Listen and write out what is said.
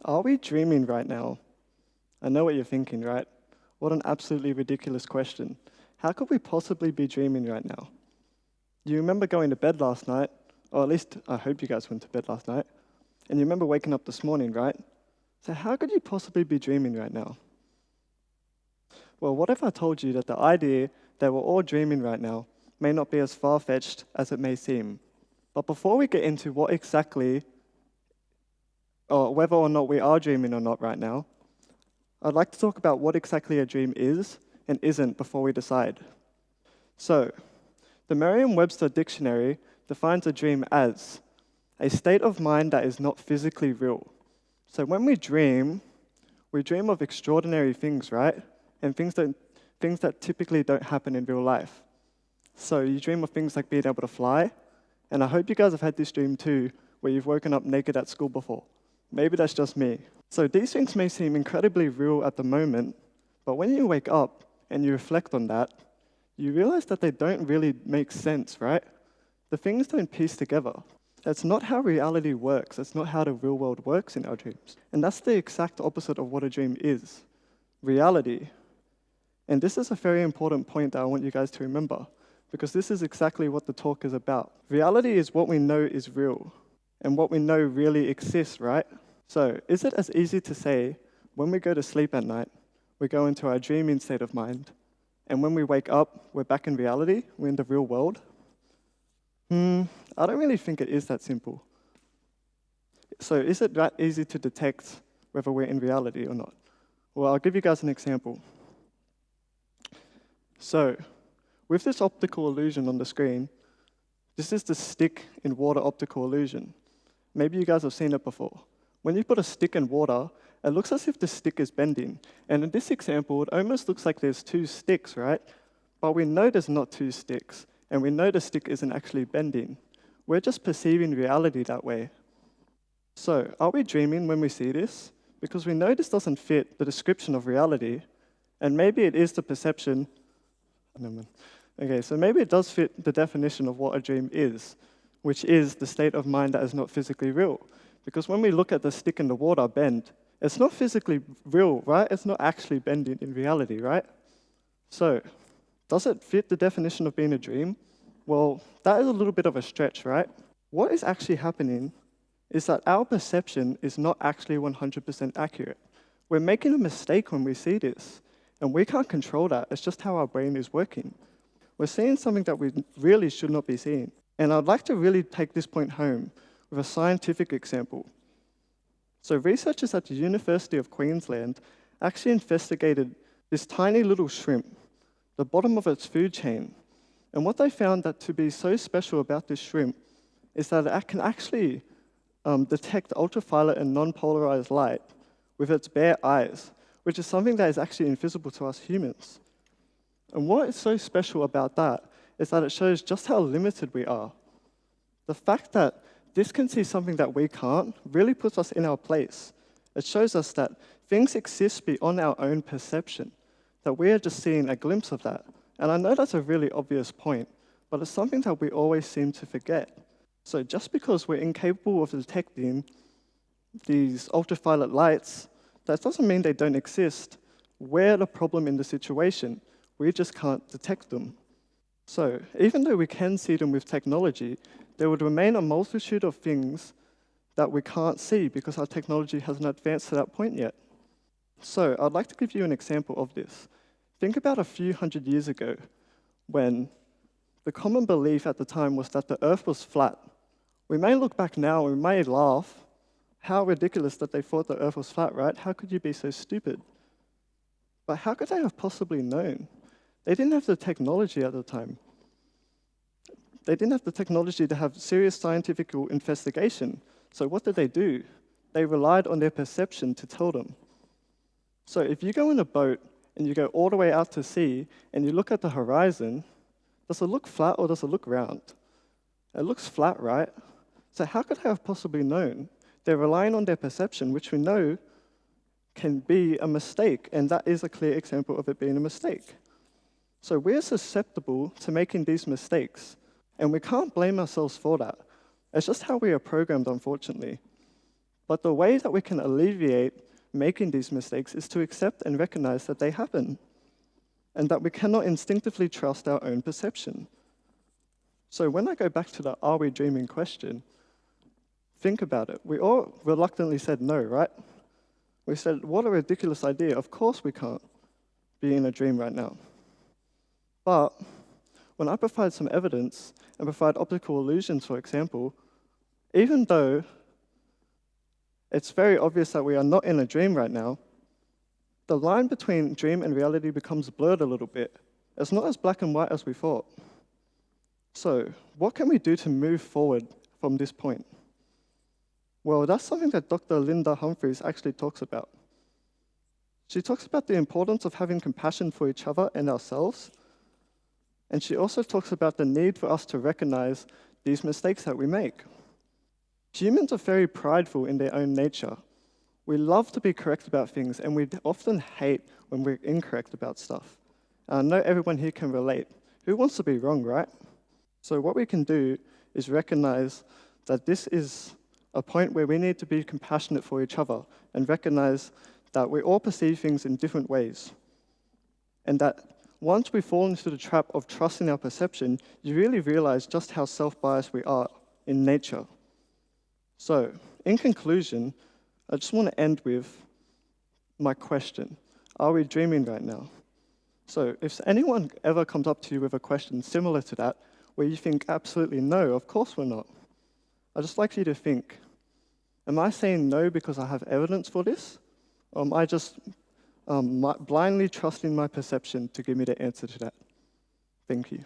Are we dreaming right now? I know what you're thinking, right? What an absolutely ridiculous question. How could we possibly be dreaming right now? You remember going to bed last night, or at least I hope you guys went to bed last night, and you remember waking up this morning, right? So how could you possibly be dreaming right now? Well, what if I told you that the idea that we're all dreaming right now may not be as far-fetched as it may seem? But before we get into what exactly, or whether or not we are dreaming or not right now, I'd like to talk about what exactly a dream is and isn't before we decide. So, the Merriam-Webster dictionary defines a dream as a state of mind that is not physically real. So when we dream of extraordinary things, right? And things that typically don't happen in real life. So you dream of things like being able to fly, and I hope you guys have had this dream too, where you've woken up naked at school before. Maybe that's just me. So these things may seem incredibly real at the moment, but when you wake up and you reflect on that, you realize that they don't really make sense, right? The things don't piece together. That's not how reality works. That's not how the real world works in our dreams. And that's the exact opposite of what a dream is. Reality. And this is a very important point that I want you guys to remember, because this is exactly what the talk is about. Reality is what we know is real, and what we know really exists, right? So, is it as easy to say, when we go to sleep at night, we go into our dreaming state of mind, and when we wake up, we're back in reality, we're in the real world? I don't really think it is that simple. So, is it that easy to detect whether we're in reality or not? Well, I'll give you guys an example. So, with this optical illusion on the screen, this is the stick in water optical illusion. Maybe you guys have seen it before. When you put a stick in water, it looks as if the stick is bending. And in this example, it almost looks like there's two sticks, right? But we know there's not two sticks, and we know the stick isn't actually bending. We're just perceiving reality that way. So, are we dreaming when we see this? Because we know this doesn't fit the description of reality, and maybe it is the perception. Okay, so maybe it does fit the definition of what a dream is, which is the state of mind that is not physically real. Because when we look at the stick in the water bend, it's not physically real, right? It's not actually bending in reality, right? So, does it fit the definition of being a dream? Well, that is a little bit of a stretch, right? What is actually happening is that our perception is not actually 100% accurate. We're making a mistake when we see this, and we can't control that. It's just how our brain is working. We're seeing something that we really should not be seeing. And I'd like to really take this point home with a scientific example. So researchers at the University of Queensland actually investigated this tiny little shrimp, the bottom of its food chain. And what they found that to be so special about this shrimp is that it can actually detect ultraviolet and non-polarized light with its bare eyes, which is something that is actually invisible to us humans. And what is so special about that is that it shows just how limited we are. The fact that this can see something that we can't really puts us in our place. It shows us that things exist beyond our own perception, that we are just seeing a glimpse of that. And I know that's a really obvious point, but it's something that we always seem to forget. So just because we're incapable of detecting these ultraviolet lights, that doesn't mean they don't exist. We're the problem in the situation. We just can't detect them. So even though we can see them with technology, there would remain a multitude of things that we can't see because our technology hasn't advanced to that point yet. So I'd like to give you an example of this. Think about a few hundred years ago when the common belief at the time was that the Earth was flat. We may look back now and we may laugh. How ridiculous that they thought the Earth was flat, right? How could you be so stupid? But how could they have possibly known? They didn't have the technology at the time. They didn't have the technology to have serious scientific investigation. So what did they do? They relied on their perception to tell them. So if you go in a boat and you go all the way out to sea and you look at the horizon, does it look flat or does it look round? It looks flat, right? So how could they have possibly known? They're relying on their perception, which we know can be a mistake, and that is a clear example of it being a mistake. So we're susceptible to making these mistakes, and we can't blame ourselves for that. It's just how we are programmed, unfortunately. But the way that we can alleviate making these mistakes is to accept and recognize that they happen, and that we cannot instinctively trust our own perception. So when I go back to the "are we dreaming" question, think about it. We all reluctantly said no, right? We said, what a ridiculous idea. Of course we can't be in a dream right now. But when I provide some evidence and provide optical illusions, for example, even though it's very obvious that we are not in a dream right now, the line between dream and reality becomes blurred a little bit. It's not as black and white as we thought. So, what can we do to move forward from this point? Well, that's something that Dr. Linda Humphreys actually talks about. She talks about the importance of having compassion for each other and ourselves, and she also talks about the need for us to recognize these mistakes that we make. Humans are very prideful in their own nature. We love to be correct about things, and we often hate when we're incorrect about stuff. I know everyone here can relate. Who wants to be wrong, right? So what we can do is recognize that this is a point where we need to be compassionate for each other and recognize that we all perceive things in different ways. And that once we fall into the trap of trusting our perception, you really realize just how self-biased we are in nature. So, in conclusion, I just want to end with my question. Are we dreaming right now? So, if anyone ever comes up to you with a question similar to that, where you think, absolutely no, of course we're not, I'd just like you to think, am I saying no because I have evidence for this? Or am I just blindly trusting my perception to give me the answer to that? Thank you.